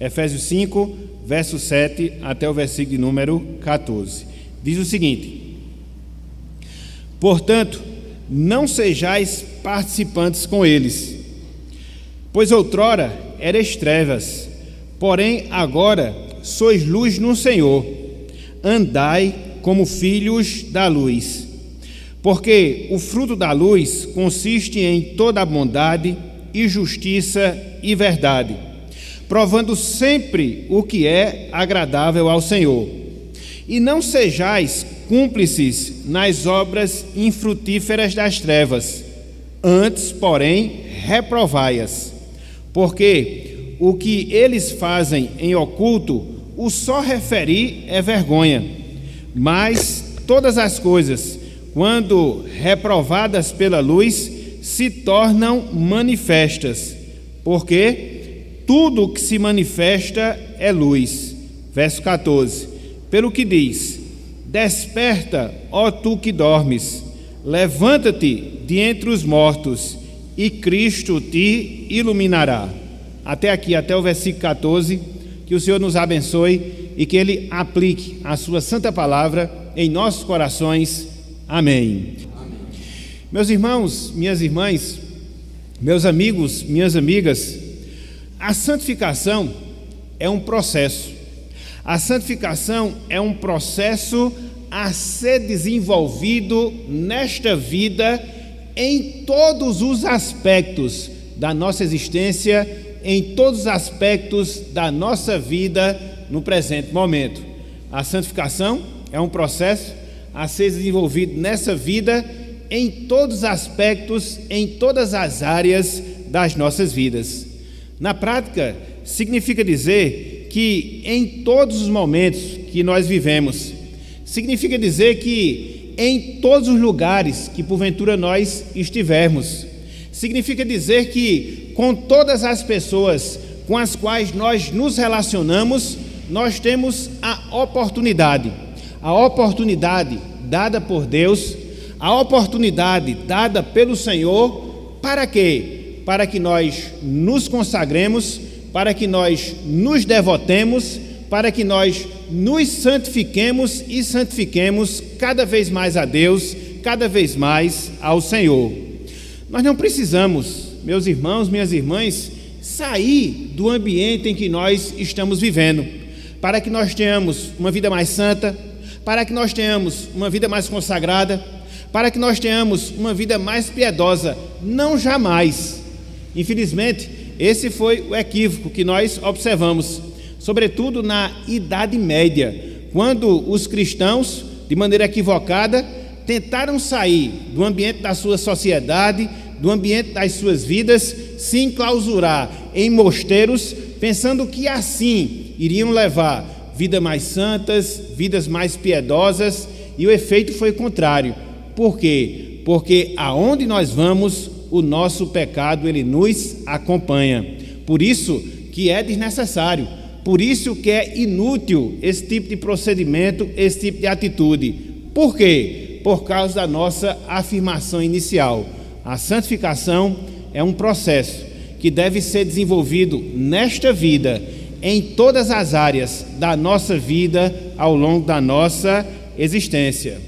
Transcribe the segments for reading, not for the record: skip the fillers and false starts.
Efésios 5, verso 7 até o versículo de número 14. Diz o seguinte: portanto, não sejais participantes com eles, pois outrora erais trevas, porém agora sois luz no Senhor. Andai como filhos da luz, porque o fruto da luz consiste em toda a bondade e justiça e verdade, provando sempre o que é agradável ao Senhor. E não sejais cúmplices nas obras infrutíferas das trevas, antes, porém, reprovai-as, porque o que eles fazem em oculto, o só referir é vergonha, mas todas as coisas, quando reprovadas pela luz, se tornam manifestas, porque tudo que se manifesta é luz. Verso 14, pelo que diz: desperta, ó tu que dormes, levanta-te de entre os mortos, e Cristo te iluminará. Até aqui, até o versículo 14, que o Senhor nos abençoe e que Ele aplique a sua santa palavra em nossos corações. Amém. Amém. Meus irmãos, minhas irmãs, meus amigos, minhas amigas, a santificação é um processo. A santificação é um processo a ser desenvolvido nesta vida em todos os aspectos da nossa existência, em todos os aspectos da nossa vida no presente momento. A santificação é um processo a ser desenvolvido nessa vida em todos os aspectos, em todas as áreas das nossas vidas. Na prática, significa dizer que em todos os momentos que nós vivemos, significa dizer que em todos os lugares que porventura nós estivermos, significa dizer que com todas as pessoas com as quais nós nos relacionamos, nós temos a oportunidade dada por Deus, a oportunidade dada pelo Senhor, para quê? Para que nós nos consagremos, para que nós nos devotemos, para que nós nos santifiquemos e santifiquemos cada vez mais a Deus, cada vez mais ao Senhor. Nós não precisamos, meus irmãos, minhas irmãs, sair do ambiente em que nós estamos vivendo, para que nós tenhamos uma vida mais santa, para que nós tenhamos uma vida mais consagrada, para que nós tenhamos uma vida mais piedosa. Não, jamais. Infelizmente, esse foi o equívoco que nós observamos, sobretudo na Idade Média, quando os cristãos, de maneira equivocada, tentaram sair do ambiente da sua sociedade, do ambiente das suas vidas, se enclausurar em mosteiros, pensando que assim iriam levar vidas mais santas, vidas mais piedosas, e o efeito foi contrário. Por quê? Porque aonde nós vamos, o nosso pecado ele nos acompanha. Por isso que é desnecessário, por isso que é inútil esse tipo de procedimento, esse tipo de atitude. Por quê? Por causa da nossa afirmação inicial. A santificação é um processo que deve ser desenvolvido nesta vida, em todas as áreas da nossa vida, ao longo da nossa existência.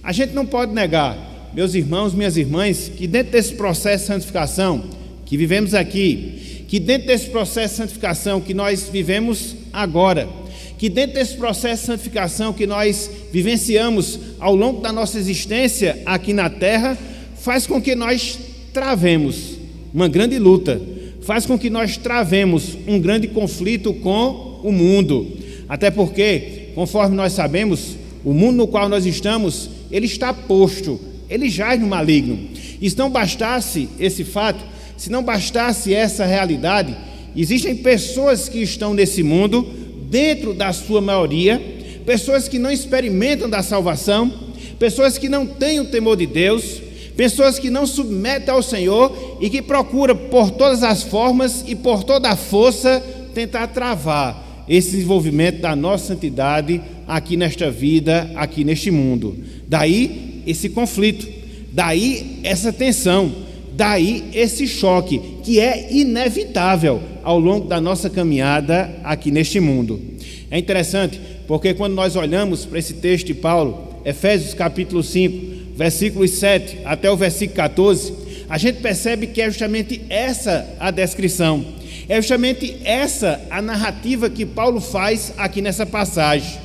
A gente não pode negar, meus irmãos, minhas irmãs, que dentro desse processo de santificação que vivemos aqui, que dentro desse processo de santificação que nós vivemos agora, que dentro desse processo de santificação que nós vivenciamos ao longo da nossa existência aqui na terra, faz com que nós travemos uma grande luta, faz com que nós travemos um grande conflito com o mundo. Até porque, conforme nós sabemos, o mundo no qual nós estamos, ele está posto, ele jaz no maligno. E se não bastasse esse fato, se não bastasse essa realidade, existem pessoas que estão nesse mundo, dentro da sua maioria, pessoas que não experimentam da salvação, pessoas que não têm o temor de Deus, pessoas que não submetem ao Senhor e que procuram por todas as formas e por toda a força tentar travar esse desenvolvimento da nossa santidade aqui nesta vida, aqui neste mundo. Daí esse conflito, daí essa tensão, Daí esse choque, que é inevitável ao longo da nossa caminhada aqui neste mundo. É interessante, porque quando nós olhamos para esse texto de Paulo, Efésios capítulo 5, versículos 7 até o versículo 14, a gente percebe que é justamente essa a descrição, é justamente essa a narrativa que Paulo faz aqui nessa passagem,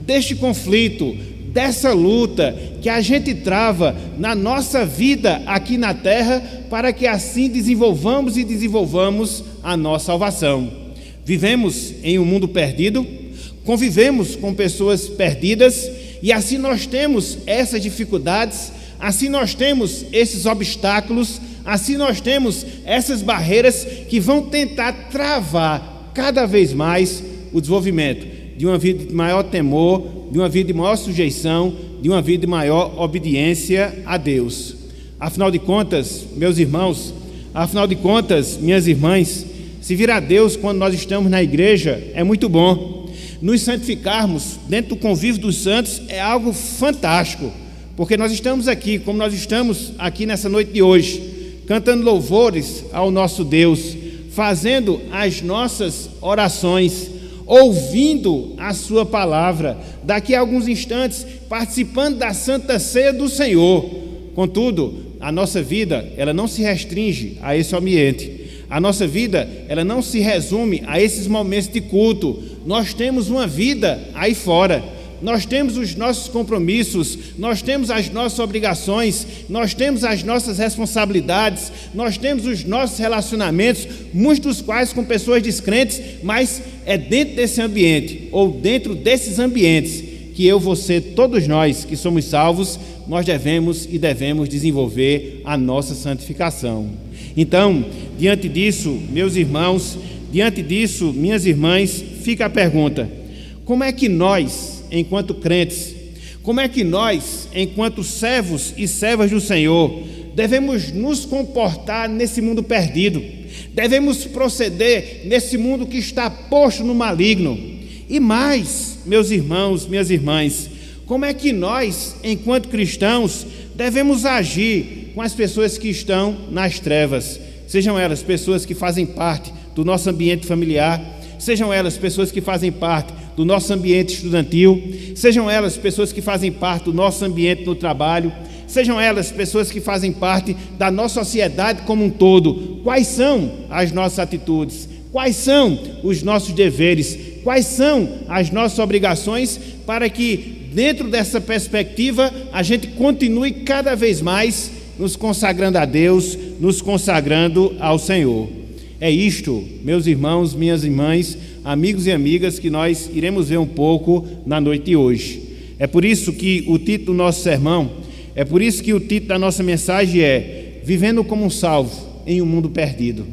deste conflito, dessa luta que a gente trava na nossa vida aqui na terra, para que assim desenvolvamos a nossa salvação. Vivemos em um mundo perdido, convivemos com pessoas perdidas, e assim nós temos essas dificuldades, assim nós temos esses obstáculos, assim nós temos essas barreiras que vão tentar travar cada vez mais o desenvolvimento de uma vida de maior temor, de uma vida de maior sujeição, de uma vida de maior obediência a Deus. Afinal de contas, meus irmãos, afinal de contas, minhas irmãs, servir a Deus quando nós estamos na igreja é muito bom. Nos santificarmos dentro do convívio dos santos é algo fantástico, porque nós estamos aqui, como nós estamos aqui nessa noite de hoje, cantando louvores ao nosso Deus, fazendo as nossas orações, ouvindo a sua palavra, daqui a alguns instantes participando da Santa Ceia do Senhor. Contudo, a nossa vida, ela não se restringe a esse ambiente. A nossa vida, ela não se resume a esses momentos de culto. Nós temos uma vida aí fora. Nós temos os nossos compromissos, nós temos as nossas obrigações, nós temos as nossas responsabilidades, nós temos os nossos relacionamentos, muitos dos quais com pessoas descrentes, mas é dentro desse ambiente, ou dentro desses ambientes, que eu, você, todos nós que somos salvos, nós devemos desenvolver a nossa santificação. Então, diante disso, meus irmãos, diante disso, minhas irmãs, fica a pergunta: como é que nós, enquanto crentes, como é que nós, enquanto servos e servas do Senhor, devemos nos comportar nesse mundo perdido? Devemos proceder nesse mundo que está posto no maligno? E mais, meus irmãos, minhas irmãs, como é que nós, enquanto cristãos, devemos agir com as pessoas que estão nas trevas? Sejam elas pessoas que fazem parte do nosso ambiente familiar, sejam elas pessoas que fazem parte do nosso ambiente estudantil, sejam elas pessoas que fazem parte do nosso ambiente no trabalho, sejam elas pessoas que fazem parte da nossa sociedade como um todo. Quais são as nossas atitudes? Quais são os nossos deveres? Quais são as nossas obrigações, para que dentro dessa perspectiva a gente continue cada vez mais nos consagrando a Deus, nos consagrando ao Senhor? É isto, meus irmãos, minhas irmãs, amigos e amigas, que nós iremos ver um pouco na noite de hoje. É por isso que o título do nosso sermão, é por isso que o título da nossa mensagem é Vivendo como um salvo em um mundo perdido.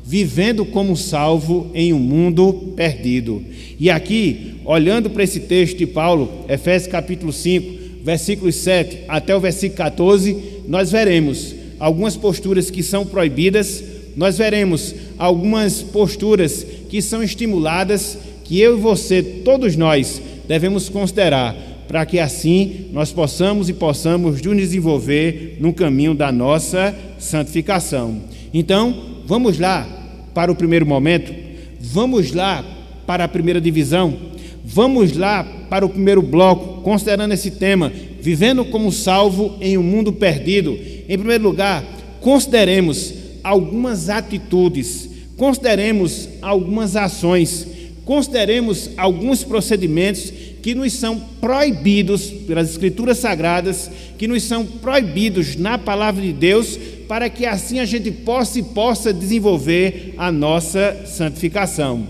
Vivendo como salvo em um mundo perdido. E aqui, olhando para esse texto de Paulo, Efésios capítulo 5, versículos 7 até o versículo 14, nós veremos algumas posturas que são proibidas, nós veremos algumas posturas que são estimuladas, que eu e você, todos nós, devemos considerar, para que assim nós possamos nos desenvolver no caminho da nossa santificação. Então, vamos lá para o primeiro momento, vamos lá para a primeira divisão, vamos lá para o primeiro bloco, considerando esse tema, vivendo como salvo em um mundo perdido. Em primeiro lugar, consideremos algumas atitudes, consideremos algumas ações, consideremos alguns procedimentos que nos são proibidos pelas Escrituras Sagradas, que nos são proibidos na Palavra de Deus, para que assim a gente possa desenvolver a nossa santificação.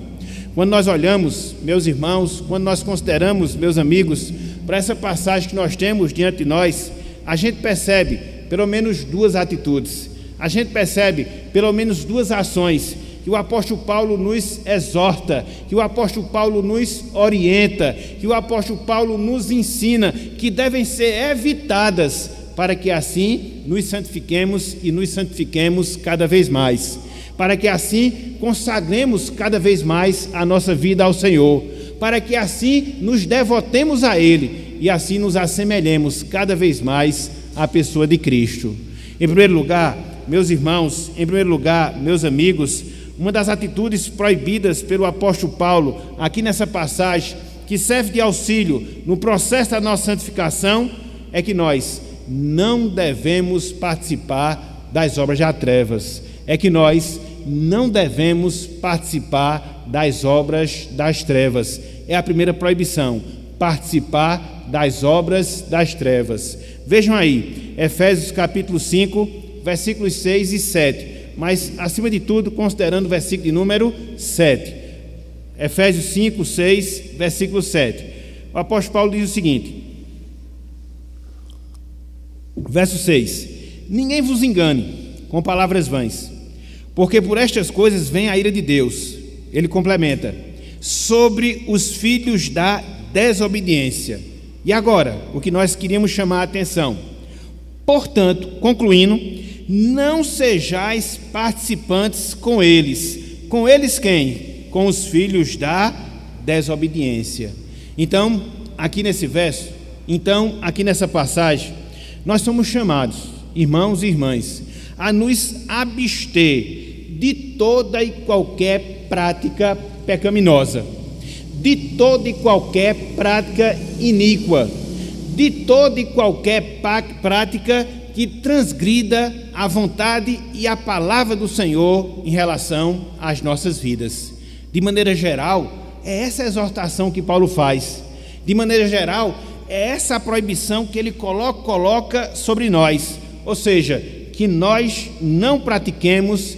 Quando nós olhamos, meus irmãos, quando nós consideramos, meus amigos, para essa passagem que nós temos diante de nós, a gente percebe pelo menos duas atitudes, a gente percebe pelo menos duas ações que o apóstolo Paulo nos exorta, que o apóstolo Paulo nos orienta, que o apóstolo Paulo nos ensina, que devem ser evitadas, para que assim nos santifiquemos e nos santifiquemos cada vez mais, para que assim consagremos cada vez mais a nossa vida ao Senhor, para que assim nos devotemos a Ele e assim nos assemelhemos cada vez mais à pessoa de Cristo. Em primeiro lugar, meus irmãos, em primeiro lugar, meus amigos, uma das atitudes proibidas pelo apóstolo Paulo aqui nessa passagem, que serve de auxílio no processo da nossa santificação, é que nós não devemos participar das obras das trevas. É que nós não devemos participar das obras das trevas. É a primeira proibição, participar das obras das trevas. Vejam aí, Efésios capítulo 5, versículos 6 e 7, mas acima de tudo, considerando o versículo de número 7. Efésios 5, 6, versículo 7. O apóstolo Paulo diz o seguinte, verso 6: ninguém vos engane com palavras vãs, porque por estas coisas vem a ira de Deus. Ele complementa, sobre os filhos da desobediência. E agora, o que nós queríamos chamar a atenção: portanto, concluindo, não sejais participantes com eles. Com eles quem? Com os filhos da desobediência. Então, aqui nesse verso, aqui nessa passagem, nós somos chamados, irmãos e irmãs, a nos abster de toda e qualquer prática pecaminosa, de toda e qualquer prática iníqua, de toda e qualquer prática que transgrida a vontade e a palavra do Senhor em relação às nossas vidas. De maneira geral, é essa a exortação que Paulo faz. De maneira geral, é essa a proibição que ele coloca sobre nós. Ou seja, que nós não pratiquemos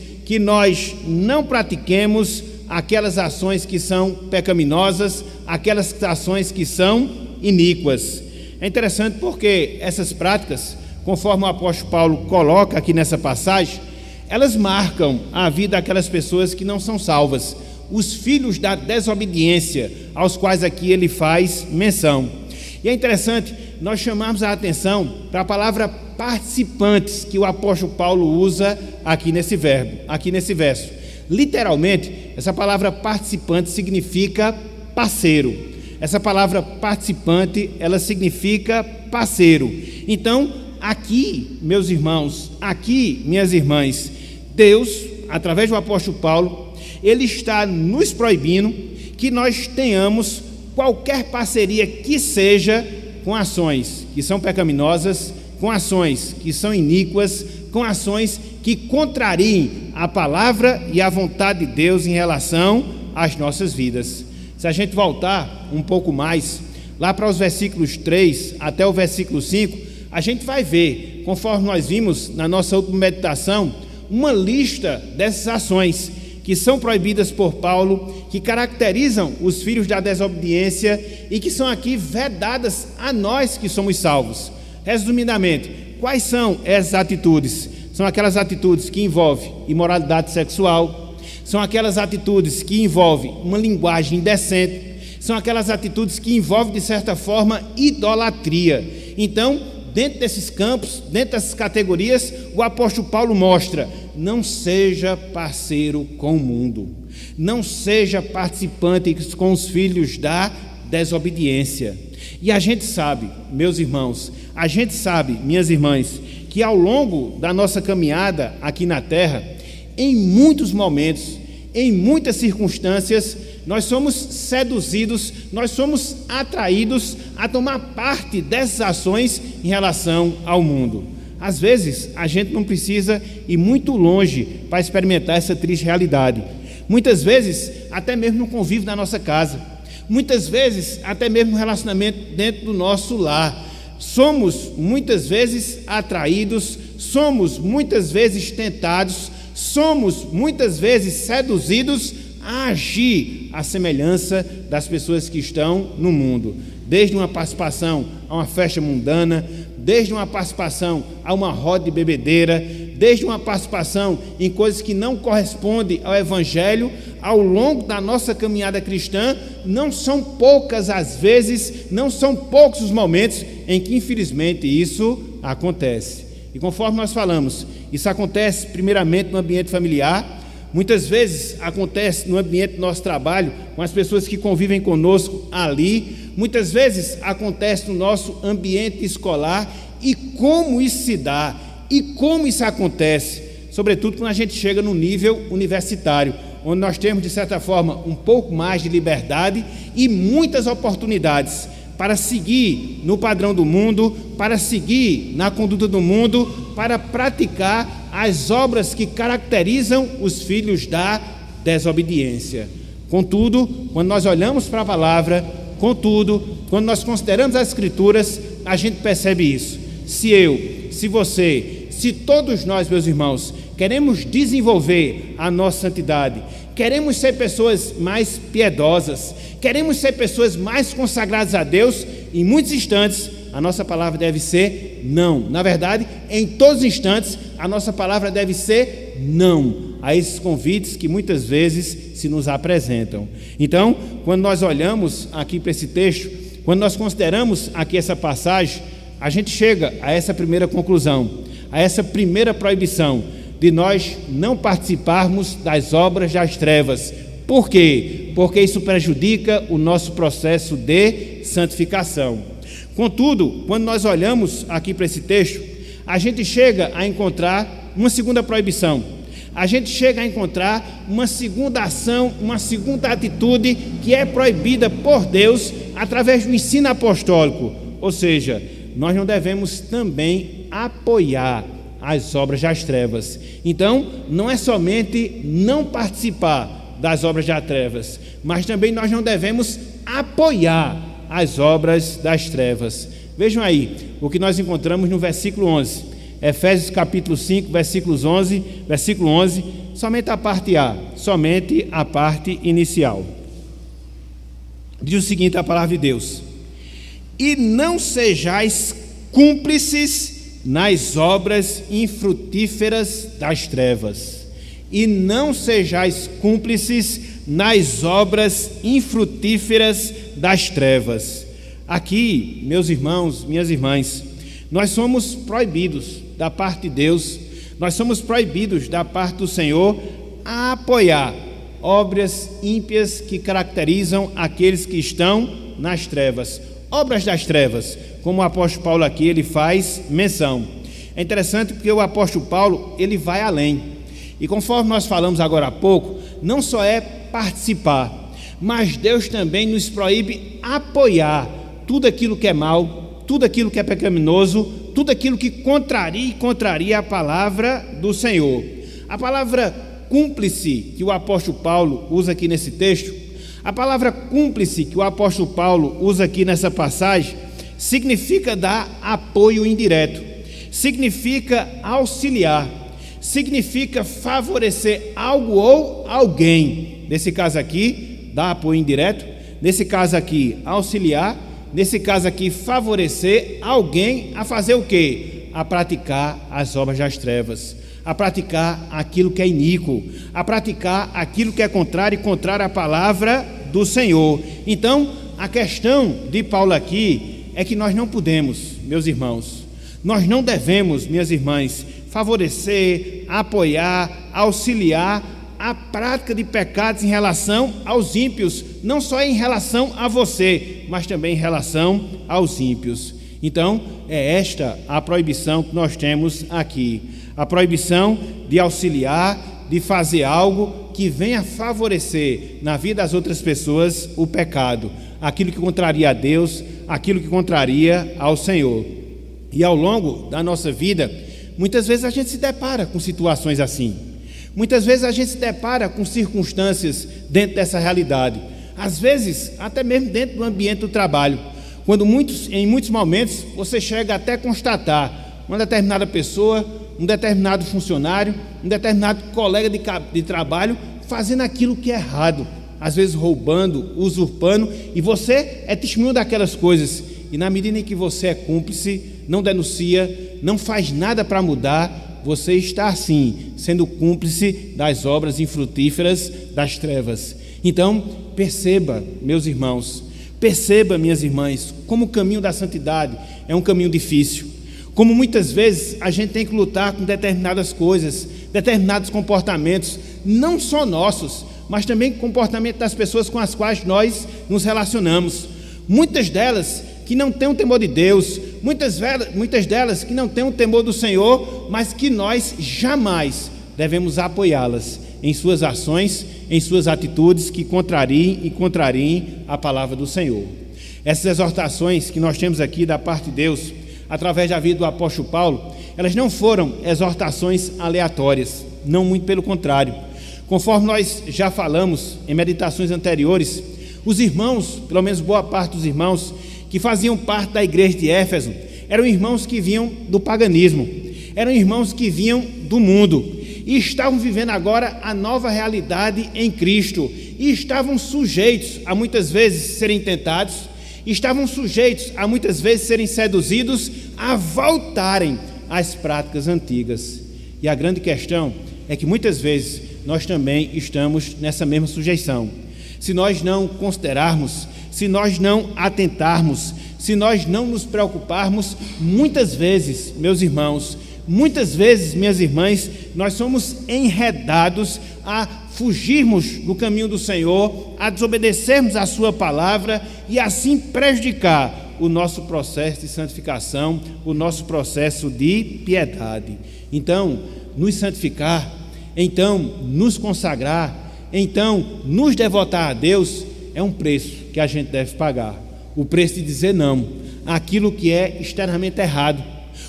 aquelas ações que são pecaminosas, aquelas ações que são iníquas. É interessante porque essas práticas, conforme o apóstolo Paulo coloca aqui nessa passagem, elas marcam a vida daquelas pessoas que não são salvas, os filhos da desobediência, aos quais aqui ele faz menção. E é interessante nós chamarmos a atenção para a palavra participantes, que o apóstolo Paulo usa aqui nesse verso. Literalmente, essa palavra participante significa parceiro. Essa palavra participante, ela significa parceiro. Então, aqui, meus irmãos, aqui, minhas irmãs, Deus, através do apóstolo Paulo, ele está nos proibindo que nós tenhamos qualquer parceria que seja com ações que são pecaminosas, com ações que são iníquas, com ações que contrariem a palavra e a vontade de Deus em relação às nossas vidas. Se a gente voltar um pouco mais, lá para os versículos 3 até o versículo 5, a gente vai ver, conforme nós vimos na nossa última meditação, uma lista dessas ações que são proibidas por Paulo, que caracterizam os filhos da desobediência e que são aqui vedadas a nós que somos salvos. Resumidamente, quais são essas atitudes? São aquelas atitudes que envolvem imoralidade sexual, são aquelas atitudes que envolvem uma linguagem indecente, são aquelas atitudes que envolvem, de certa forma, idolatria. Então, dentro desses campos, dentro dessas categorias, o apóstolo Paulo mostra: não seja parceiro com o mundo, não seja participante com os filhos da desobediência. E a gente sabe, meus irmãos, a gente sabe, minhas irmãs, que ao longo da nossa caminhada aqui na terra, em muitos momentos, em muitas circunstâncias, nós somos seduzidos, nós somos atraídos a tomar parte dessas ações em relação ao mundo. Às vezes, a gente não precisa ir muito longe para experimentar essa triste realidade. Muitas vezes, até mesmo no convívio da nossa casa. Muitas vezes, até mesmo no relacionamento dentro do nosso lar. Somos muitas vezes atraídos, somos muitas vezes tentados, somos muitas vezes seduzidos a agir à semelhança das pessoas que estão no mundo. Desde uma participação a uma festa mundana, desde uma participação a uma roda de bebedeira, desde uma participação em coisas que não correspondem ao Evangelho. Ao longo da nossa caminhada cristã, não são poucas as vezes, não são poucos os momentos em que infelizmente isso acontece. E conforme nós falamos, isso acontece primeiramente no ambiente familiar, muitas vezes acontece no ambiente do nosso trabalho, com as pessoas que convivem conosco ali, muitas vezes acontece no nosso ambiente escolar. E como isso se dá, e como isso acontece? sobretudo quando a gente chega no nível universitário, onde nós temos, de certa forma, um pouco mais de liberdade e muitas oportunidades para seguir no padrão do mundo, para seguir na conduta do mundo, para praticar as obras que caracterizam os filhos da desobediência. Contudo, quando nós olhamos para a palavra, quando nós consideramos as Escrituras, a gente percebe isso. Se eu, se você, se todos nós, meus irmãos, queremos desenvolver a nossa santidade, queremos ser pessoas mais piedosas, queremos ser pessoas mais consagradas a Deus, em muitos instantes a nossa palavra deve ser não. Na verdade, em todos os instantes a nossa palavra deve ser não a esses convites que muitas vezes se nos apresentam. Então, quando nós olhamos aqui para esse texto, quando nós consideramos aqui essa passagem, a gente chega a essa primeira conclusão, a essa primeira proibição de nós não participarmos das obras das trevas. Por quê? Porque isso prejudica o nosso processo de santificação. Contudo, quando nós olhamos aqui para esse texto, a gente chega a encontrar uma segunda proibição. A gente chega a encontrar uma segunda ação, uma segunda atitude que é proibida por Deus através do ensino apostólico. Ou seja, nós não devemos também apoiar as obras das trevas. Então, não é somente não participar das obras das trevas, mas também nós não devemos apoiar as obras das trevas. Vejam aí o que nós encontramos no versículo 11, Efésios capítulo 5, versículo 11, somente a parte A, somente a parte inicial. Diz o seguinte, a palavra de Deus: e não sejais cúmplices nas obras infrutíferas das trevas. E não sejais cúmplices nas obras infrutíferas das trevas. Aqui, meus irmãos, minhas irmãs, nós somos proibidos da parte de Deus, nós somos proibidos da parte do Senhor a apoiar obras ímpias que caracterizam aqueles que estão nas trevas. Obras das trevas, como o apóstolo Paulo aqui ele faz menção. É interessante porque o apóstolo Paulo ele vai além. E conforme nós falamos agora há pouco, não só é participar, mas Deus também nos proíbe apoiar tudo aquilo que é mal, tudo aquilo que é pecaminoso, tudo aquilo que contraria a palavra do Senhor. A palavra cúmplice que o apóstolo Paulo usa aqui nesse texto, a palavra cúmplice que o apóstolo Paulo usa aqui nessa passagem, significa dar apoio indireto, significa auxiliar, significa favorecer algo ou alguém. Nesse caso aqui, dar apoio indireto, nesse caso aqui, auxiliar, nesse caso aqui, favorecer alguém a fazer o quê? A praticar as obras das trevas, a praticar aquilo que é iníquo, a praticar aquilo que é contrário à palavra do Senhor. Então, a questão de Paulo aqui é que nós não podemos, meus irmãos, nós não devemos, minhas irmãs, favorecer, apoiar, auxiliar a prática de pecados em relação aos ímpios, não só em relação a você, mas também em relação aos ímpios. Então, é esta a proibição que nós temos aqui, a proibição de auxiliar, de fazer algo que venha favorecer na vida das outras pessoas o pecado, aquilo que contraria a Deus, aquilo que contraria ao Senhor. E ao longo da nossa vida, muitas vezes a gente se depara com situações assim. Muitas vezes a gente se depara com circunstâncias dentro dessa realidade. Às vezes, até mesmo dentro do ambiente do trabalho. Quando em muitos momentos, você chega até a constatar uma determinada pessoa, um determinado funcionário, um determinado colega de trabalho fazendo aquilo que é errado. Às vezes roubando, usurpando, e você é testemunho daquelas coisas. E na medida em que você é cúmplice, não denuncia, não faz nada para mudar, você está assim, sendo cúmplice das obras infrutíferas das trevas. Então, perceba, meus irmãos, perceba, minhas irmãs, como o caminho da santidade é um caminho difícil. Como muitas vezes a gente tem que lutar com determinadas coisas, determinados comportamentos, não só nossos, mas também comportamento das pessoas com as quais nós nos relacionamos. Muitas delas que não têm o temor de Deus, muitas delas que não têm o temor do Senhor, mas que nós jamais devemos apoiá-las em suas ações, em suas atitudes que contrariem a palavra do Senhor. Essas exortações que nós temos aqui da parte de Deus, através da vida do apóstolo Paulo, elas não foram exortações aleatórias, não, muito pelo contrário. Conforme nós já falamos em meditações anteriores, os irmãos, pelo menos boa parte dos irmãos que faziam parte da igreja de Éfeso, eram irmãos que vinham do paganismo, eram irmãos que vinham do mundo e estavam vivendo agora a nova realidade em Cristo e estavam sujeitos a muitas vezes serem tentados, estavam sujeitos a muitas vezes serem seduzidos a voltarem às práticas antigas. E a grande questão é que muitas vezes nós também estamos nessa mesma sujeição. Se nós não considerarmos, se nós não atentarmos, se nós não nos preocuparmos, muitas vezes, meus irmãos, muitas vezes, minhas irmãs, nós somos enredados a fugirmos do caminho do Senhor, a desobedecermos a sua palavra e assim prejudicar o nosso processo de santificação, o nosso processo de piedade. Então, nos santificar, então, nos consagrar, então, nos devotar a Deus, é um preço que a gente deve pagar. O preço de dizer não àquilo que é externamente errado.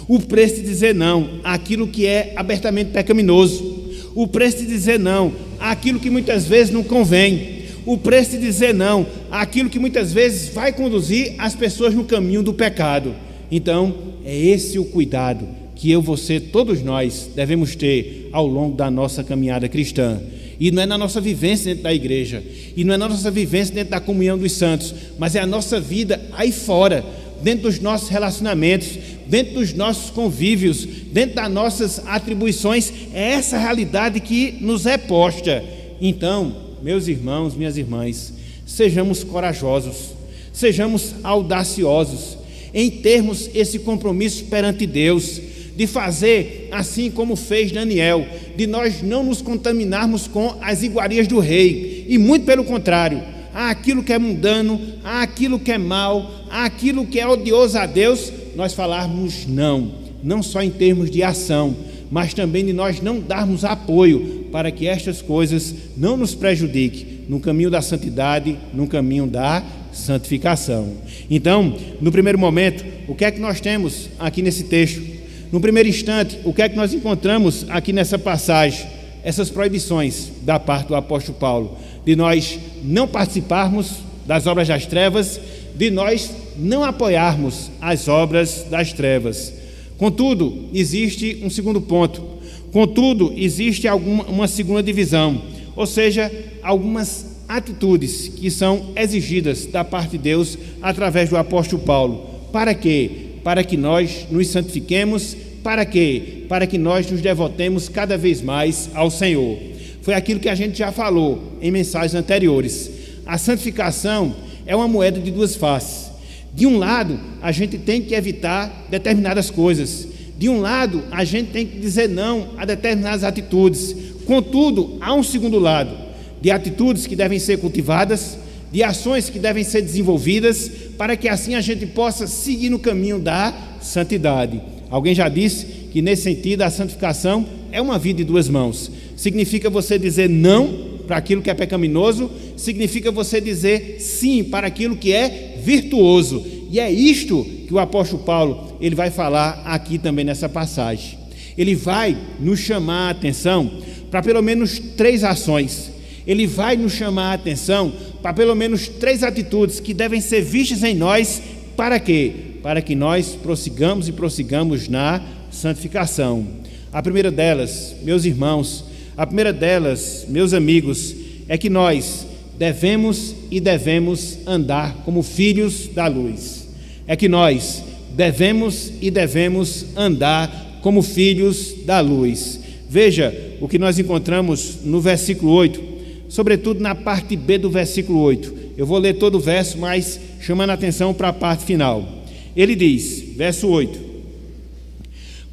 O preço de dizer não àquilo que é abertamente pecaminoso. O preço de dizer não àquilo que muitas vezes não convém. O preço de dizer não àquilo que muitas vezes vai conduzir as pessoas no caminho do pecado. Então, é esse o cuidado que eu, você, todos nós devemos ter ao longo da nossa caminhada cristã. E não é na nossa vivência dentro da igreja, e não é na nossa vivência dentro da comunhão dos santos, mas é a nossa vida aí fora, dentro dos nossos relacionamentos, dentro dos nossos convívios, dentro das nossas atribuições. É essa realidade que nos é posta. Então, meus irmãos, minhas irmãs, sejamos corajosos, sejamos audaciosos em termos esse compromisso perante Deus, de fazer assim como fez Daniel, de nós não nos contaminarmos com as iguarias do rei, e muito pelo contrário, aquilo que é mundano, aquilo que é mal, aquilo que é odioso a Deus, nós falarmos não só em termos de ação, mas também de nós não darmos apoio para que estas coisas não nos prejudiquem no caminho da santidade, no caminho da santificação. Então, no primeiro momento, o que é que nós temos aqui nesse texto? No primeiro instante, o que é que nós encontramos aqui nessa passagem? Essas proibições da parte do apóstolo Paulo, de nós não participarmos das obras das trevas, de nós não apoiarmos as obras das trevas. Contudo, existe um segundo ponto. Contudo, existe uma segunda divisão, ou seja, algumas atitudes que são exigidas da parte de Deus através do apóstolo Paulo. Para quê? Para que nós nos santifiquemos. Para quê? Para que nós nos devotemos cada vez mais ao Senhor. Foi aquilo que a gente já falou em mensagens anteriores. A santificação é uma moeda de duas faces. De um lado, a gente tem que evitar determinadas coisas. De um lado, a gente tem que dizer não a determinadas atitudes. Contudo, há um segundo lado, de atitudes que devem ser cultivadas, de ações que devem ser desenvolvidas, para que assim a gente possa seguir no caminho da santidade. Alguém já disse que nesse sentido a santificação é uma vida de duas mãos. Significa você dizer não para aquilo que é pecaminoso, significa você dizer sim para aquilo que é virtuoso. E é isto que o apóstolo Paulo ele vai falar aqui também nessa passagem. Ele vai nos chamar a atenção para pelo menos 3 ações. Ele vai nos chamar a atenção para pelo menos 3 atitudes que devem ser vistas em nós. Para quê? Para que nós prossigamos na santificação. A primeira delas, meus irmãos, a primeira delas, meus amigos, é que nós devemos andar como filhos da luz. É que nós devemos andar como filhos da luz. Veja o que nós encontramos no versículo 8, sobretudo na parte B do versículo 8. Eu vou ler todo o verso, mas chamando a atenção para a parte final. Ele diz, verso 8: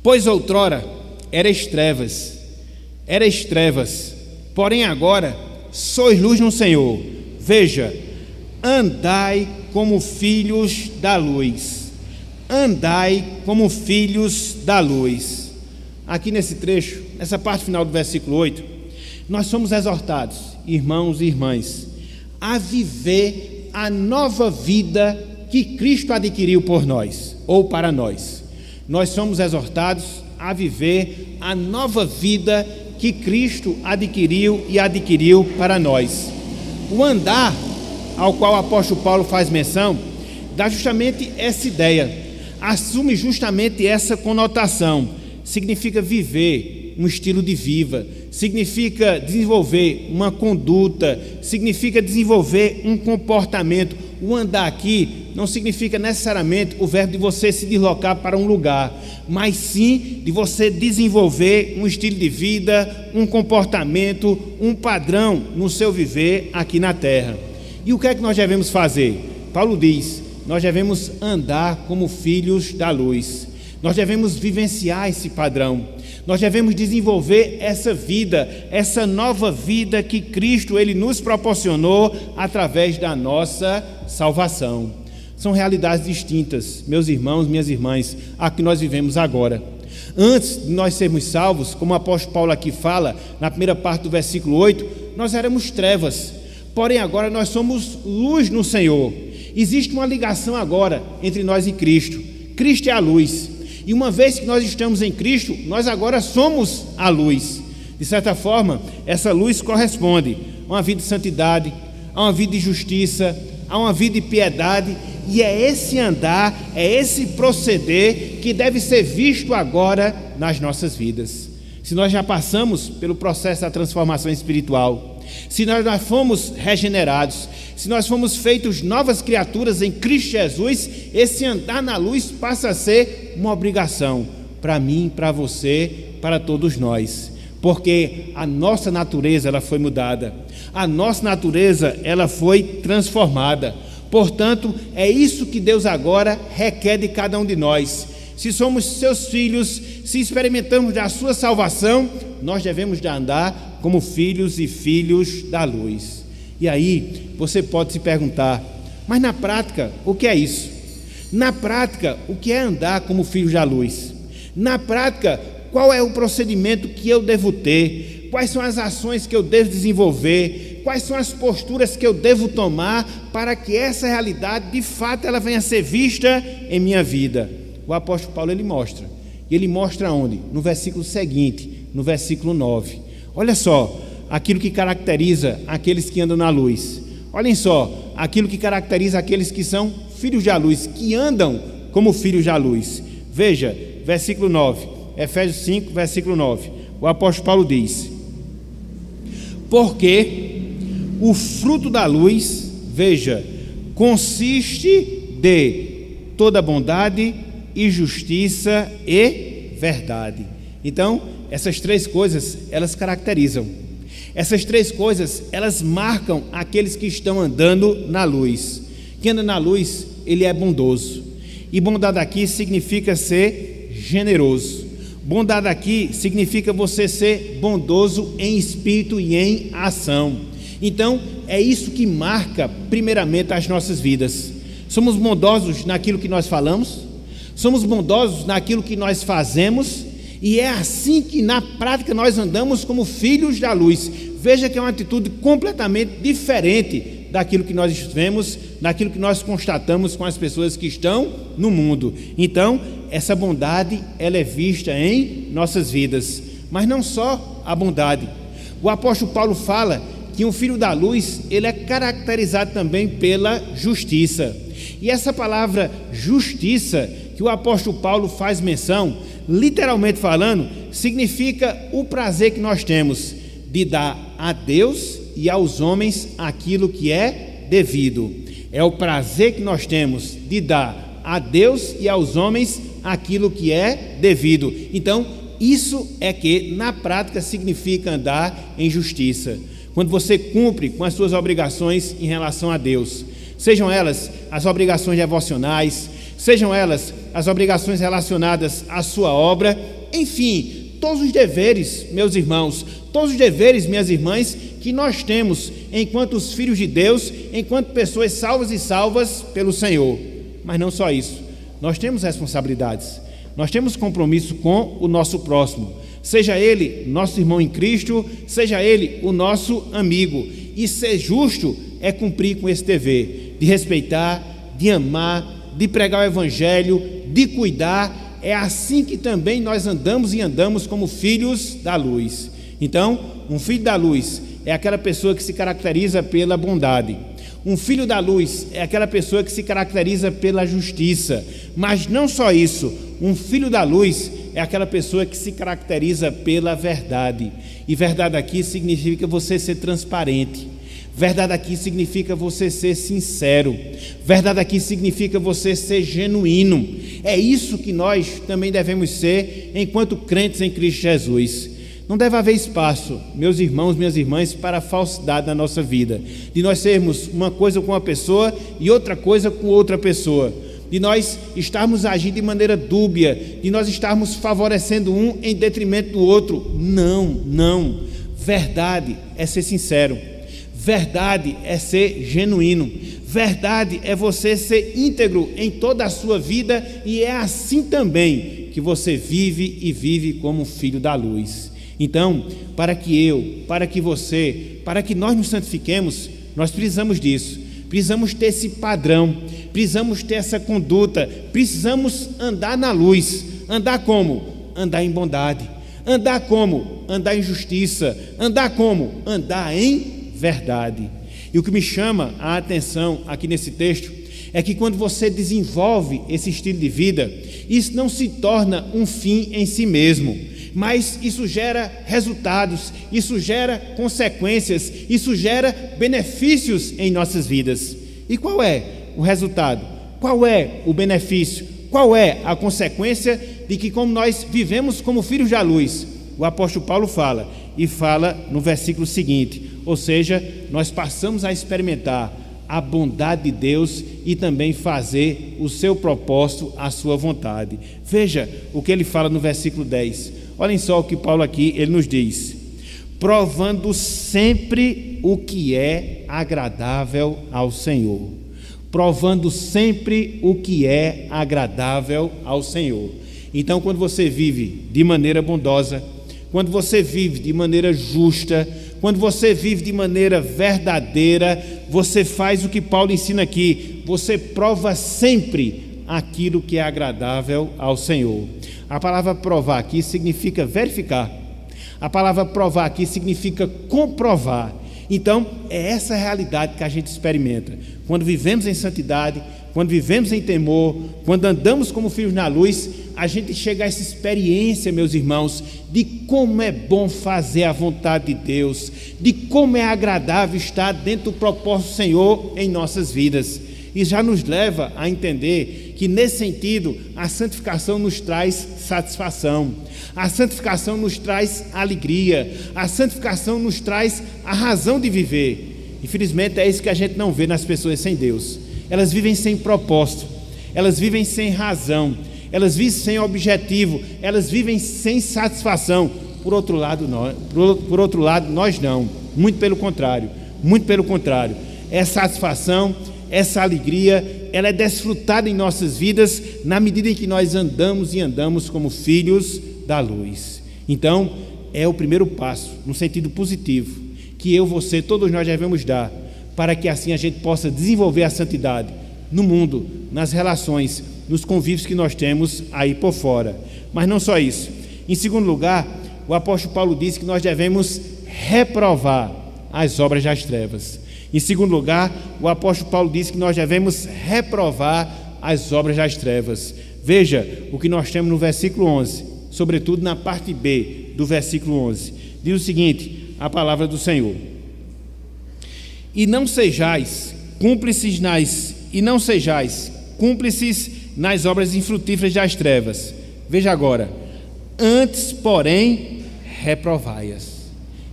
Pois outrora erais trevas, porém agora sois luz no Senhor. Veja, andai como filhos da luz. Andai como filhos da luz. Aqui nesse trecho, nessa parte final do versículo 8, nós somos exortados, irmãos e irmãs, a viver a nova vida que Cristo adquiriu por nós, ou para nós. Nós somos exortados a viver a nova vida que Cristo adquiriu e adquiriu para nós. O andar ao qual o apóstolo Paulo faz menção dá justamente essa ideia, assume justamente essa conotação. Significa viver um estilo de vida, significa desenvolver uma conduta, significa desenvolver um comportamento. O andar aqui não significa necessariamente o verbo de você se deslocar para um lugar, mas sim de você desenvolver um estilo de vida, um comportamento, um padrão no seu viver aqui na terra. E o que é que nós devemos fazer? Paulo diz, nós devemos andar como filhos da luz. Nós devemos vivenciar esse padrão. Nós devemos desenvolver essa vida, essa nova vida que Cristo ele nos proporcionou através da nossa salvação. São realidades distintas, meus irmãos, minhas irmãs, a que nós vivemos agora. Antes de nós sermos salvos, como o apóstolo Paulo aqui fala, na primeira parte do versículo 8, nós éramos trevas, porém agora nós somos luz no Senhor. Existe uma ligação agora entre nós e Cristo. Cristo é a luz. E uma vez que nós estamos em Cristo, nós agora somos a luz. De certa forma, essa luz corresponde a uma vida de santidade, a uma vida de justiça, a uma vida de piedade. E é esse andar, é esse proceder que deve ser visto agora nas nossas vidas. Se nós já passamos pelo processo da transformação espiritual, se nós já fomos regenerados, se nós fomos feitos novas criaturas em Cristo Jesus, esse andar na luz passa a ser uma obrigação para mim, para você, para todos nós, porque a nossa natureza ela foi mudada, a nossa natureza ela foi transformada. Portanto, é isso que Deus agora requer de cada um de nós. Se somos seus filhos, se experimentamos da sua salvação, nós devemos de andar como filhos e filhos da luz. E aí, você pode se perguntar, mas na prática, o que é isso? Na prática, o que é andar como filhos da luz? Na prática, qual é o procedimento que eu devo ter? Quais são as ações que eu devo desenvolver? Quais são as posturas que eu devo tomar para que essa realidade, de fato, ela venha a ser vista em minha vida? O apóstolo Paulo, ele mostra. E ele mostra onde? No versículo seguinte, no versículo 9. Olha só, aquilo que caracteriza aqueles que andam na luz. Olhem só, aquilo que caracteriza aqueles que são filhos da luz, que andam como filhos da luz. Veja, versículo 9, Efésios 5, versículo 9. O apóstolo Paulo diz: porque o fruto da luz, veja, consiste de toda bondade e justiça e verdade. Então, essas três coisas, elas caracterizam. Essas três coisas, elas marcam aqueles que estão andando na luz. Quem anda na luz, ele é bondoso. E bondade aqui significa ser generoso. Bondade aqui significa você ser bondoso em espírito e em ação. Então, é isso que marca primeiramente as nossas vidas. Somos bondosos naquilo que nós falamos, somos bondosos naquilo que nós fazemos, e é assim que na prática nós andamos como filhos da luz. Veja que é uma atitude completamente diferente daquilo que nós vemos, daquilo que nós constatamos com as pessoas que estão no mundo. Então, essa bondade, ela é vista em nossas vidas. Mas não só a bondade. O apóstolo Paulo fala que um filho da luz, ele é caracterizado também pela justiça. E essa palavra justiça, que o apóstolo Paulo faz menção, literalmente falando, significa o prazer que nós temos de dar a Deus e aos homens aquilo que é devido. É o prazer que nós temos de dar a Deus e aos homens aquilo que é devido. Então, isso é que na prática significa andar em justiça. Quando você cumpre com as suas obrigações em relação a Deus, sejam elas as obrigações devocionais, sejam elas as obrigações relacionadas à sua obra, enfim, todos os deveres, meus irmãos, todos os deveres, minhas irmãs, que nós temos enquanto os filhos de Deus, enquanto pessoas salvas e salvas pelo Senhor. Mas não só isso, nós temos responsabilidades, nós temos compromisso com o nosso próximo, seja ele nosso irmão em Cristo, seja ele o nosso amigo. E ser justo é cumprir com esse dever, de respeitar, de amar, de pregar o evangelho, de cuidar. É assim que também nós andamos e andamos como filhos da luz. Então, um filho da luz é aquela pessoa que se caracteriza pela bondade. Um filho da luz é aquela pessoa que se caracteriza pela justiça. Mas não só isso, um filho da luz é aquela pessoa que se caracteriza pela verdade. E verdade aqui significa você ser transparente. Verdade aqui significa você ser sincero. Verdade aqui significa você ser genuíno. É isso que nós também devemos ser enquanto crentes em Cristo Jesus. Não deve haver espaço, meus irmãos, minhas irmãs, para a falsidade na nossa vida, de nós sermos uma coisa com uma pessoa e outra coisa com outra pessoa, de nós estarmos agindo de maneira dúbia, de nós estarmos favorecendo um em detrimento do outro. Não. Verdade é ser sincero, verdade é ser genuíno, verdade é você ser íntegro em toda a sua vida, e é assim também que você vive e vive como filho da luz. Então, para que você, para que nós nos santifiquemos, nós precisamos disso, precisamos ter esse padrão, precisamos ter essa conduta, precisamos andar na luz. Andar como? Andar em bondade. Andar como? Andar em justiça. Andar como? Andar em verdade. E o que me chama a atenção aqui nesse texto é que quando você desenvolve esse estilo de vida, isso não se torna um fim em si mesmo, mas isso gera resultados, isso gera consequências, isso gera benefícios em nossas vidas. E qual é o resultado? Qual é o benefício? Qual é a consequência de que, como nós vivemos como filhos da luz, o apóstolo Paulo fala no versículo seguinte, ou seja, nós passamos a experimentar a bondade de Deus e também fazer o seu propósito, a sua vontade. Veja o que ele fala no versículo 10. Olhem só o que Paulo aqui, ele nos diz: provando sempre o que é agradável ao Senhor. Provando sempre o que é agradável ao Senhor. Então, quando você vive de maneira bondosa, quando você vive de maneira justa, quando você vive de maneira verdadeira, você faz o que Paulo ensina aqui, você prova sempre aquilo que é agradável ao Senhor. A palavra provar aqui significa verificar. A palavra provar aqui significa comprovar. Então, é essa realidade que a gente experimenta. Quando vivemos em santidade, quando vivemos em temor, quando andamos como filhos na luz, a gente chega a essa experiência, meus irmãos, de como é bom fazer a vontade de Deus, de como é agradável estar dentro do propósito do Senhor em nossas vidas. E já nos leva a entender que, nesse sentido, a santificação nos traz satisfação, a santificação nos traz alegria, a santificação nos traz a razão de viver. Infelizmente, é isso que a gente não vê nas pessoas sem Deus. Elas vivem sem propósito, elas vivem sem razão, elas vivem sem objetivo, elas vivem sem satisfação. Por outro lado, nós não, muito pelo contrário, essa satisfação, essa alegria, ela é desfrutada em nossas vidas na medida em que nós andamos e andamos como filhos da luz. Então, é o primeiro passo, no sentido positivo, que eu, você, todos nós devemos dar, para que assim a gente possa desenvolver a santidade no mundo, nas relações, nos convívios que nós temos aí por fora. Mas não só isso. Em segundo lugar, o apóstolo Paulo diz que nós devemos reprovar as obras das trevas. Em segundo lugar, o apóstolo Paulo diz que nós devemos reprovar as obras das trevas. Veja o que nós temos no versículo 11, sobretudo na parte B do versículo 11. Diz o seguinte, a palavra do Senhor: E não sejais cúmplices nas obras infrutíferas das trevas. Veja agora, antes, porém, reprovai-as.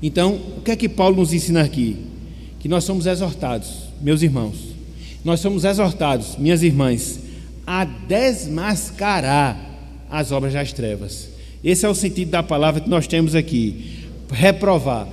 Então, o que é que Paulo nos ensina aqui? Que nós somos exortados, meus irmãos, nós somos exortados, minhas irmãs, a desmascarar as obras das trevas. Esse é o sentido da palavra que nós temos aqui. Reprovar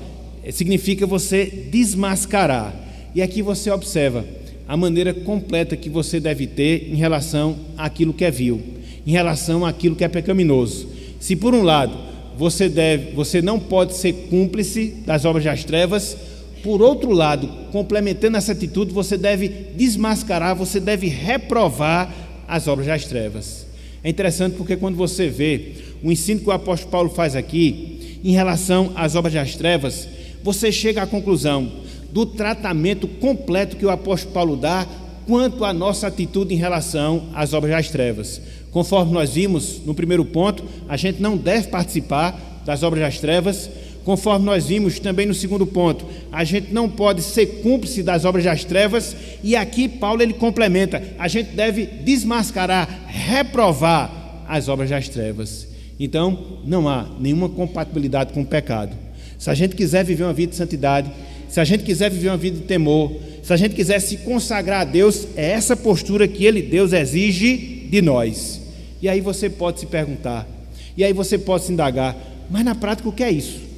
significa você desmascarar. E aqui você observa a maneira completa que você deve ter em relação àquilo que é vil, em relação àquilo que é pecaminoso. Se por um lado você não pode ser cúmplice das obras das trevas. Por outro lado, complementando essa atitude, você deve desmascarar, você deve reprovar as obras das trevas. É interessante porque quando você vê o ensino que o apóstolo Paulo faz aqui em relação às obras das trevas, você chega à conclusão do tratamento completo que o apóstolo Paulo dá quanto à nossa atitude em relação às obras das trevas. Conforme nós vimos no primeiro ponto, a gente não deve participar das obras das trevas. Conforme nós vimos também no segundo ponto, a gente não pode ser cúmplice das obras das trevas. E aqui Paulo ele complementa: a gente deve desmascarar, reprovar as obras das trevas. Então não há nenhuma compatibilidade com o pecado. Se a gente quiser viver uma vida de santidade, se a gente quiser viver uma vida de temor, se a gente quiser se consagrar a Deus, é essa postura que Deus exige de nós. E aí você pode se perguntar, e aí você pode se indagar: mas na prática o que é isso?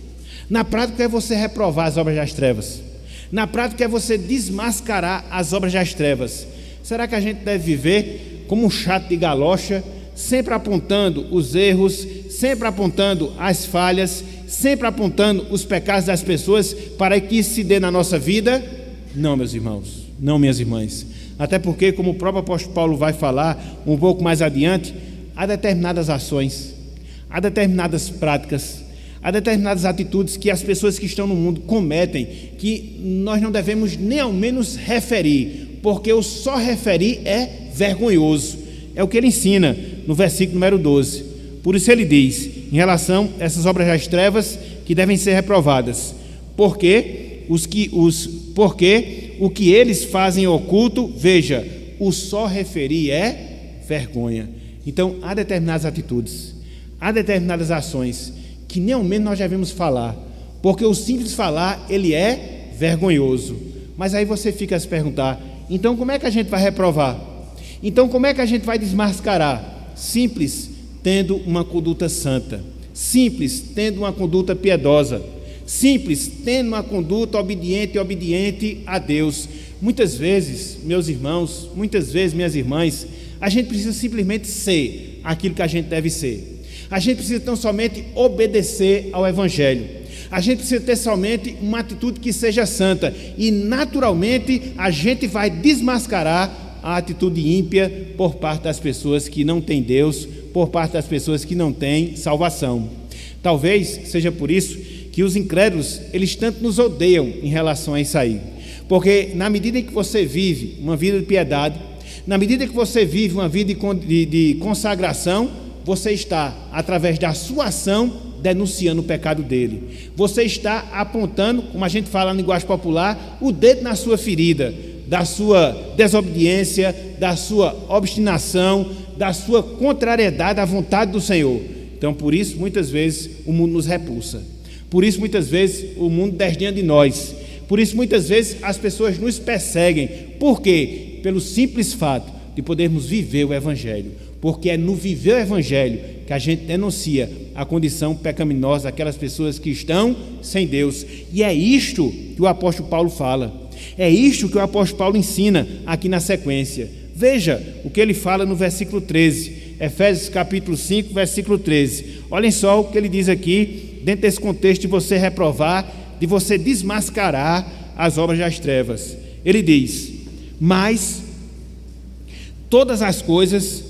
Na prática é você reprovar as obras das trevas. Na prática é você desmascarar as obras das trevas. Será que a gente deve viver como um chato de galocha, sempre apontando os erros, sempre apontando as falhas, sempre apontando os pecados das pessoas para que isso se dê na nossa vida? Não, meus irmãos, não, minhas irmãs. Até porque, como o próprio apóstolo Paulo vai falar um pouco mais adiante, há determinadas ações, há determinadas práticas, há determinadas atitudes que as pessoas que estão no mundo cometem, que nós não devemos nem ao menos referir, porque o só referir é vergonhoso. É o que ele ensina no versículo número 12. Por isso ele diz, em relação a essas obras das trevas que devem ser reprovadas, porque o que eles fazem oculto, veja, o só referir é vergonha. Então há determinadas atitudes, há determinadas ações que nem ao menos nós devemos falar, porque o simples falar, ele é vergonhoso. Mas aí você fica a se perguntar: então como é que a gente vai reprovar? Então como é que a gente vai desmascarar? Simples, tendo uma conduta santa. Simples, tendo uma conduta piedosa. Simples, tendo uma conduta obediente a Deus. Muitas vezes, meus irmãos, muitas vezes, minhas irmãs, a gente precisa simplesmente ser aquilo que a gente deve ser. A gente precisa tão somente obedecer ao Evangelho. A gente precisa ter somente uma atitude que seja santa. E naturalmente a gente vai desmascarar a atitude ímpia por parte das pessoas que não têm Deus, por parte das pessoas que não têm salvação. Talvez seja por isso que os incrédulos, eles tanto nos odeiam em relação a isso aí. Porque na medida em que você vive uma vida de piedade, na medida em que você vive uma vida de consagração, você está, através da sua ação, denunciando o pecado dele. Você está apontando, como a gente fala na linguagem popular, o dedo na sua ferida, da sua desobediência, da sua obstinação, da sua contrariedade à vontade do Senhor. Então, por isso, muitas vezes, o mundo nos repulsa. Por isso, muitas vezes, o mundo desdenha de nós. Por isso, muitas vezes, as pessoas nos perseguem. Por quê? Pelo simples fato de podermos viver o Evangelho. Porque é no viver o Evangelho que a gente denuncia a condição pecaminosa daquelas pessoas que estão sem Deus. E é isto que o apóstolo Paulo fala. É isto que o apóstolo Paulo ensina aqui na sequência. Veja o que ele fala no versículo 13. Efésios capítulo 5, versículo 13. Olhem só o que ele diz aqui, dentro desse contexto de você reprovar, de você desmascarar as obras das trevas. Ele diz: mas todas as coisas,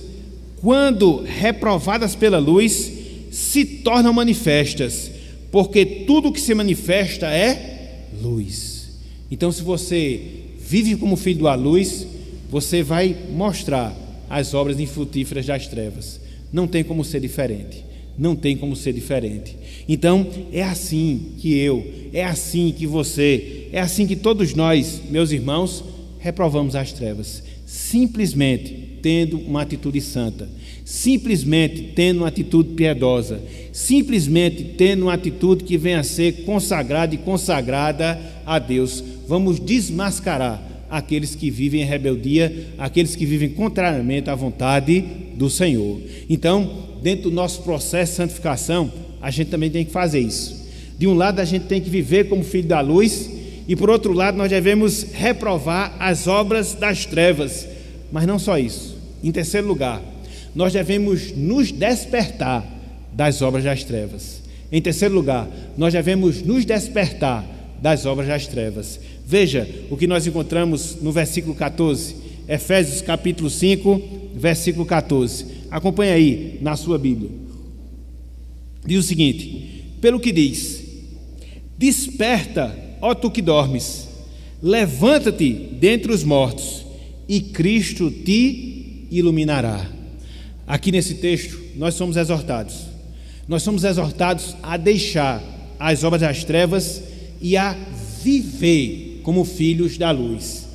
quando reprovadas pela luz, se tornam manifestas, porque tudo que se manifesta é luz. Então, se você vive como filho da luz, você vai mostrar as obras infrutíferas das trevas. Não tem como ser diferente. Não tem como ser diferente. Então, é assim que eu, é assim que você, é assim que todos nós, meus irmãos, reprovamos as trevas. Simplesmente tendo uma atitude santa, simplesmente tendo uma atitude piedosa, simplesmente tendo uma atitude que venha a ser consagrada e consagrada a Deus. Vamos desmascarar aqueles que vivem em rebeldia, aqueles que vivem contrariamente à vontade do Senhor. Então, dentro do nosso processo de santificação, a gente também tem que fazer isso. De um lado, a gente tem que viver como filho da luz, e por outro lado, nós devemos reprovar as obras das trevas. Mas não só isso. Em terceiro lugar, nós devemos nos despertar das obras das trevas. Em terceiro lugar, nós devemos nos despertar das obras das trevas. Veja o que nós encontramos no versículo 14, Efésios capítulo 5, versículo 14. Acompanhe aí na sua Bíblia. Diz o seguinte: pelo que diz: desperta, ó tu que dormes, levanta-te dentre os mortos, e Cristo te iluminará. Aqui nesse texto, nós somos exortados a deixar as obras das trevas e a viver como filhos da luz.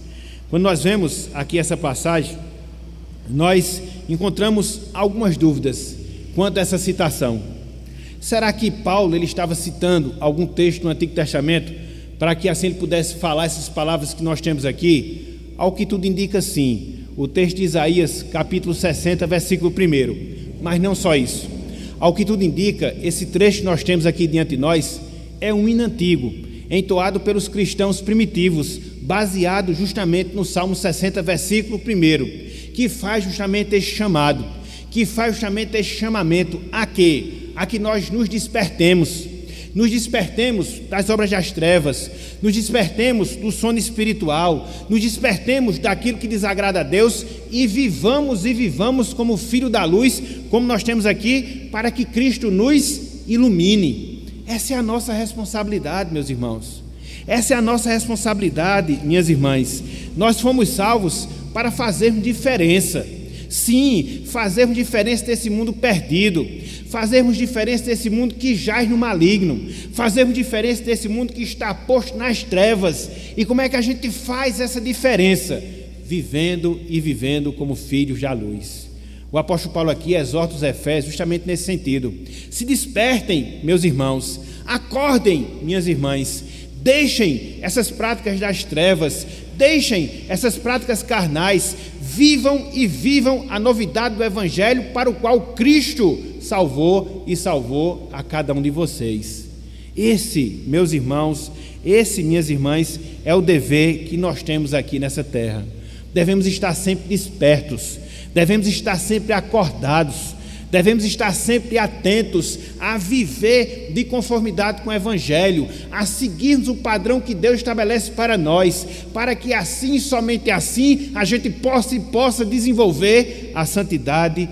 Quando nós vemos aqui essa passagem, nós encontramos algumas dúvidas quanto a essa citação. Será que Paulo ele estava citando algum texto no Antigo Testamento para que assim ele pudesse falar essas palavras que nós temos aqui? Ao que tudo indica, sim. O texto de Isaías, capítulo 60, versículo 1. Mas não só isso. Ao que tudo indica, esse trecho que nós temos aqui diante de nós é um hino antigo, entoado pelos cristãos primitivos, baseado justamente no Salmo 60, versículo 1, que faz justamente esse chamado, que faz justamente esse chamamento a quê? A que nós nos despertemos das obras das trevas, nos despertemos do sono espiritual, nos despertemos daquilo que desagrada a Deus e vivamos como filho da luz, como nós temos aqui, para que Cristo nos ilumine. Essa é a nossa responsabilidade, meus irmãos. Essa é a nossa responsabilidade, minhas irmãs. Nós fomos salvos para fazermos diferença. Sim, fazermos diferença desse mundo perdido, fazermos diferença desse mundo que jaz no maligno, fazermos diferença desse mundo que está posto nas trevas. E como é que a gente faz essa diferença? Vivendo como filhos da luz. O apóstolo Paulo aqui exorta os Efésios justamente nesse sentido. Se despertem, meus irmãos, acordem, minhas irmãs, deixem essas práticas das trevas, deixem essas práticas carnais, vivam a novidade do Evangelho para o qual Cristo salvou a cada um de vocês. Esse, meus irmãos, minhas irmãs, é o dever que nós temos aqui nessa terra. Devemos estar sempre despertos, devemos estar sempre acordados, devemos estar sempre atentos a viver de conformidade com o Evangelho, a seguirmos o padrão que Deus estabelece para nós, para que assim, somente assim, a gente possa desenvolver a santidade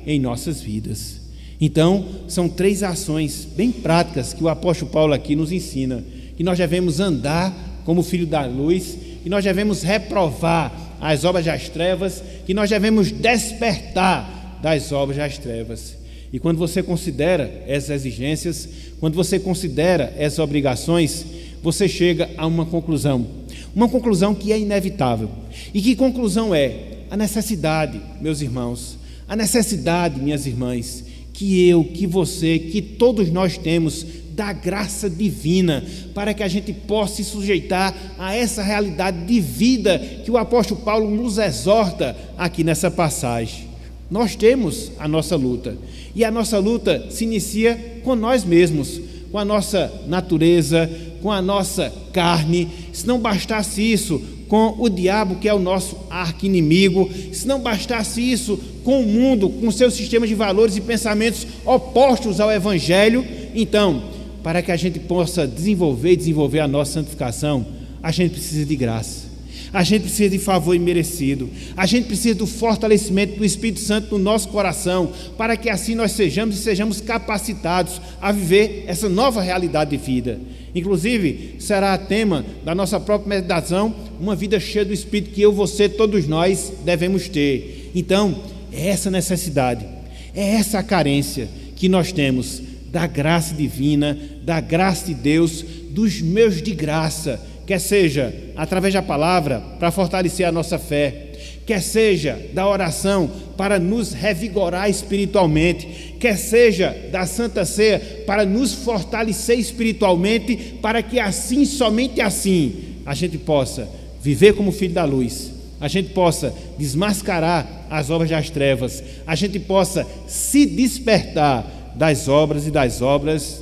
em nossas vidas. Então, são 3 ações bem práticas que o apóstolo Paulo aqui nos ensina, que nós devemos andar como filho da luz, que nós devemos reprovar as obras das trevas, que nós devemos despertar das obras das trevas. E quando você considera essas exigências, quando você considera essas obrigações, você chega a uma conclusão que é inevitável. E que conclusão é? A necessidade, meus irmãos, a necessidade, minhas irmãs, que eu, que você, que todos nós temos da graça divina, para que a gente possa se sujeitar a essa realidade de vida que o apóstolo Paulo nos exorta aqui nessa passagem. Nós temos a nossa luta, e a nossa luta se inicia com nós mesmos, com a nossa natureza, com a nossa carne. Se não bastasse isso, com o diabo, que é o nosso arqui-inimigo, se não bastasse isso, com o mundo, com seus sistemas de valores e pensamentos opostos ao Evangelho, então, para que a gente possa desenvolver a nossa santificação, a gente precisa de graça, a gente precisa de favor imerecido, a gente precisa do fortalecimento do Espírito Santo no nosso coração, para que assim nós sejamos capacitados a viver essa nova realidade de vida. Inclusive, será tema da nossa própria meditação, uma vida cheia do Espírito que eu, você, todos nós devemos ter. Então, é essa necessidade, é essa a carência que nós temos da graça divina, da graça de Deus, dos meios de graça, quer seja através da palavra para fortalecer a nossa fé, quer seja da oração para nos revigorar espiritualmente, quer seja da Santa Ceia para nos fortalecer espiritualmente, para que assim, somente assim, a gente possa viver como filho da luz, a gente possa desmascarar as obras das trevas, a gente possa se despertar das obras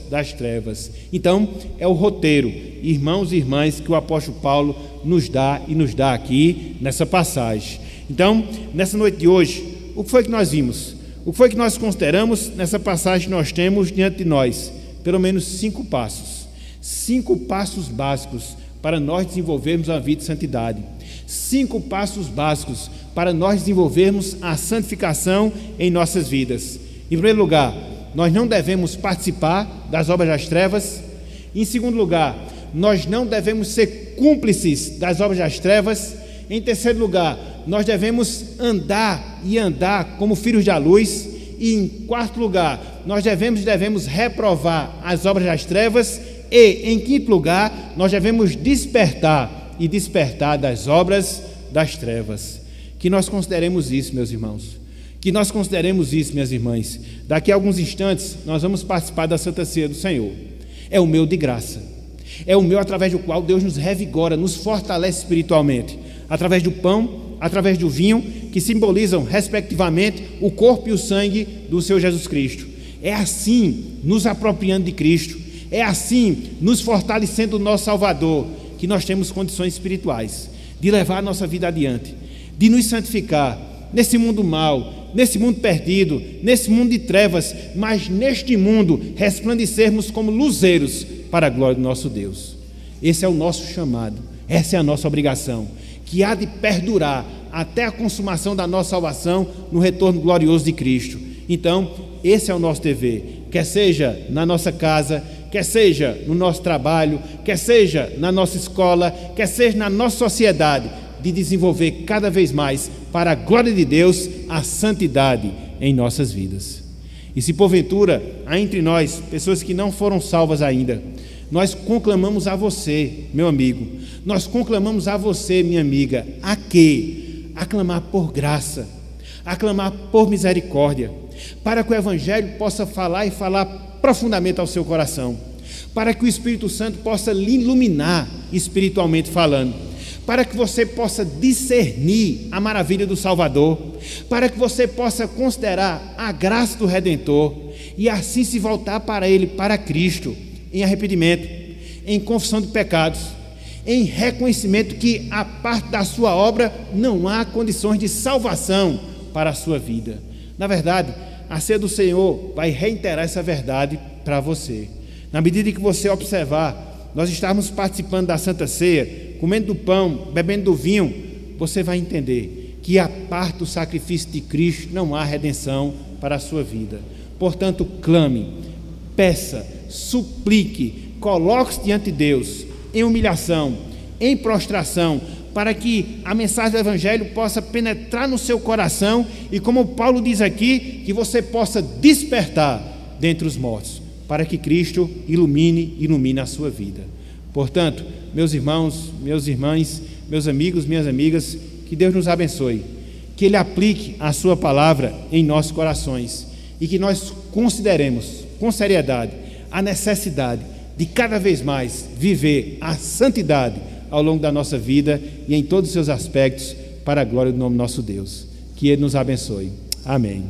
das trevas. Então, é o roteiro, irmãos e irmãs, que o apóstolo Paulo nos dá aqui nessa passagem. Então, nessa noite de hoje, o que foi que nós vimos? O que foi que nós consideramos? Nessa passagem nós temos diante de nós pelo menos 5 passos. 5 passos básicos para nós desenvolvermos a vida de santidade. 5 passos básicos para nós desenvolvermos a santificação em nossas vidas. Em primeiro lugar, nós não devemos participar das obras das trevas. Em segundo lugar, nós não devemos ser cúmplices das obras das trevas. Em terceiro lugar, nós devemos andar como filhos da luz. E em quarto lugar, nós devemos reprovar as obras das trevas. E em quinto lugar, nós devemos despertar das obras das trevas. Que nós consideremos isso, meus irmãos. Que nós consideremos isso, minhas irmãs. Daqui a alguns instantes, nós vamos participar da Santa Ceia do Senhor. É o meu de graça. É o meu através do qual Deus nos revigora, nos fortalece espiritualmente. Através do pão, através do vinho, que simbolizam, respectivamente, o corpo e o sangue do Senhor Jesus Cristo. É assim, nos apropriando de Cristo. É assim, nos fortalecendo do nosso Salvador, que nós temos condições espirituais de levar a nossa vida adiante, de nos santificar nesse mundo mau, nesse mundo perdido, nesse mundo de trevas, mas neste mundo resplandecermos como luzeiros para a glória do nosso Deus. Esse é o nosso chamado, essa é a nossa obrigação, que há de perdurar até a consumação da nossa salvação no retorno glorioso de Cristo. Então, esse é o nosso dever, quer seja na nossa casa, quer seja no nosso trabalho, quer seja na nossa escola, quer seja na nossa sociedade, de desenvolver cada vez mais, para a glória de Deus, a santidade em nossas vidas. E se porventura há entre nós pessoas que não foram salvas ainda, nós conclamamos a você, meu amigo, nós conclamamos a você, minha amiga, a quê? A clamar por graça, a clamar por misericórdia, para que o Evangelho possa falar e falar profundamente ao seu coração, para que o Espírito Santo possa lhe iluminar espiritualmente falando, para que você possa discernir a maravilha do Salvador, para que você possa considerar a graça do Redentor e assim se voltar para Ele, para Cristo, em arrependimento, em confissão de pecados, em reconhecimento que a parte da sua obra não há condições de salvação para a sua vida. Na verdade, a ceia do Senhor vai reiterar essa verdade para você. Na medida que você observar, nós estamos participando da Santa Ceia, comendo do pão, bebendo do vinho, você vai entender que a parte do sacrifício de Cristo não há redenção para a sua vida. Portanto, clame, peça, suplique, coloque-se diante de Deus em humilhação, em prostração, para que a mensagem do Evangelho possa penetrar no seu coração e, como Paulo diz aqui, que você possa despertar dentre os mortos, para que Cristo ilumine a sua vida. Portanto, meus irmãos, minhas irmãs, meus amigos, minhas amigas, que Deus nos abençoe, que Ele aplique a sua palavra em nossos corações e que nós consideremos com seriedade a necessidade de cada vez mais viver a santidade ao longo da nossa vida e em todos os seus aspectos, para a glória do nome do nosso Deus. Que Ele nos abençoe. Amém.